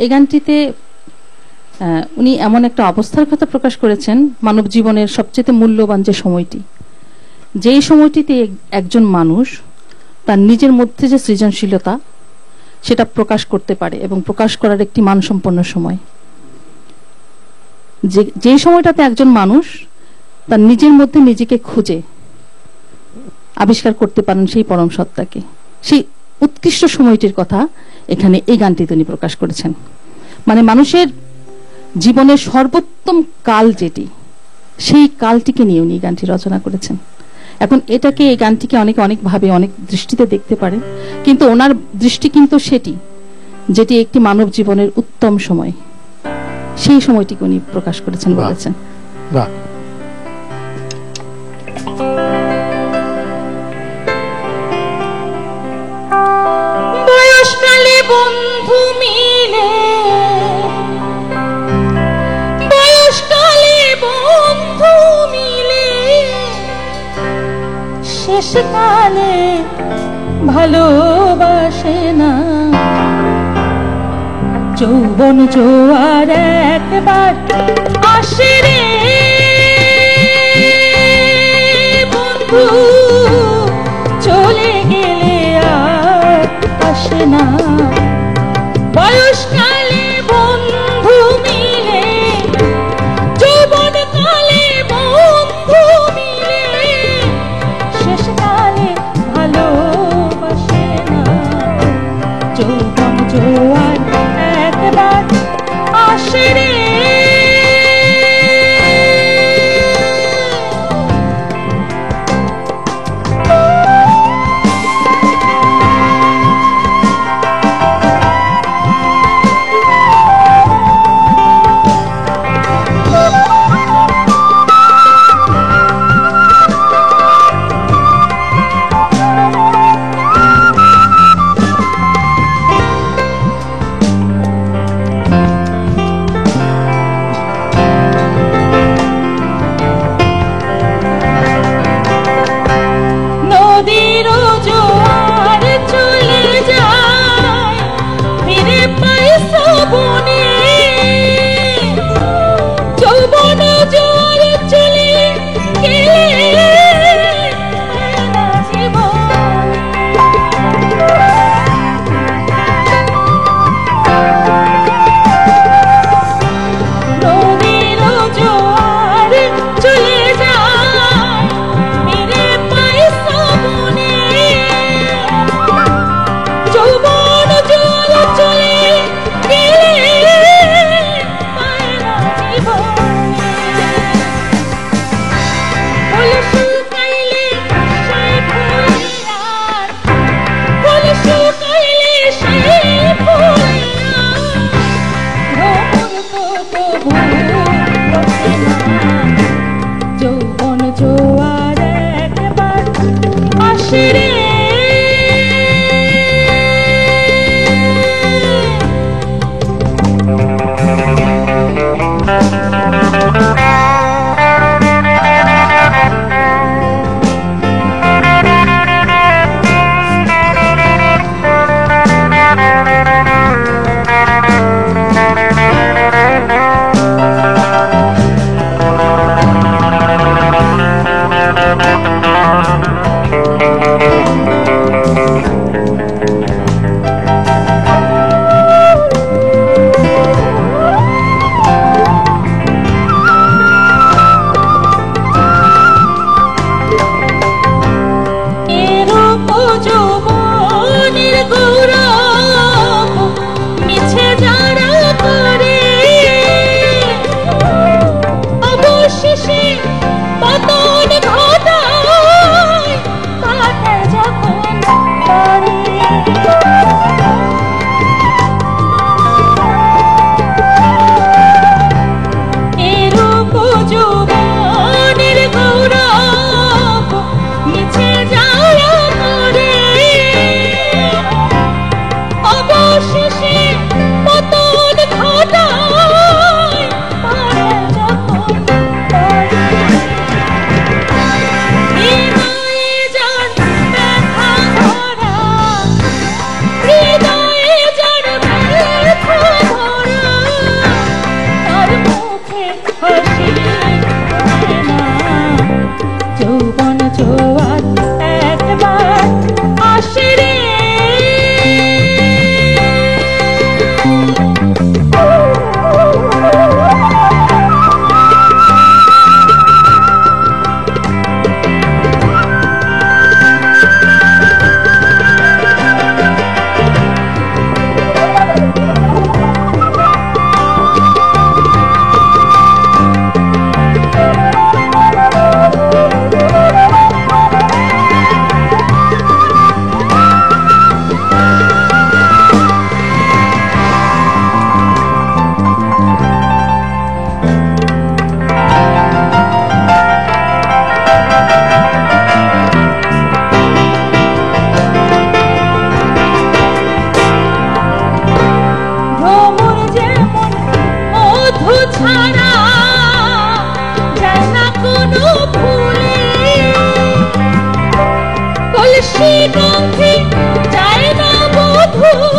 এই গানটিতে উনি এমন একটা অবস্থার কথা প্রকাশ করেছেন, মানব জীবনের সবচেয়ে মূল্যবান যে সময়টি, যেই সময়টিতে একজন মানুষ তার নিজের মধ্যে যে সৃজনশীলতা সেটা প্রকাশ করতে পারে এবং প্রকাশ করার একটি মানসম্পন্ন সময়, যে সময়টাতে একজন মানুষ তার নিজের মধ্যে নিজেকে খুঁজে আবিষ্কার করতে পারেন সেই পরম সত্তাকে, সেই উৎকৃষ্ট সময়টির কথা এখানে এই গানটিতে উনি প্রকাশ করেছেন। মানে মানুষের জীবনের সর্বোত্তম কাল যেটি, সেই কালটিকে নিয়ে উনি গানটি রচনা করেছেন। এখন এটাকে, এই গানটিকে অনেকে অনেকভাবে অনেক দৃষ্টিতে দেখতে পারে, কিন্তু ওনার দৃষ্টি কিন্তু সেটি যেটি একটি মানব জীবনের উত্তম সময়, সেই সময়টিকে উনি প্রকাশ করেছেন, বলেছেন। বয়সকালে বন্ধু মিলে, বয়সকালে বন্ধু মিলে, শেষকালে ভালোবাসে না। যৌবন জোয়ার একবার আসে রে বন্ধু, চলে গেলে আর আসে না। বয়সকালে বন্ধু মিলে, যৌবন কালে বন্ধু মিলে, শেষকালে ভালোবাসে না। যৌবন জোয়ার একবার আসে রে। পথে যায় না বধূ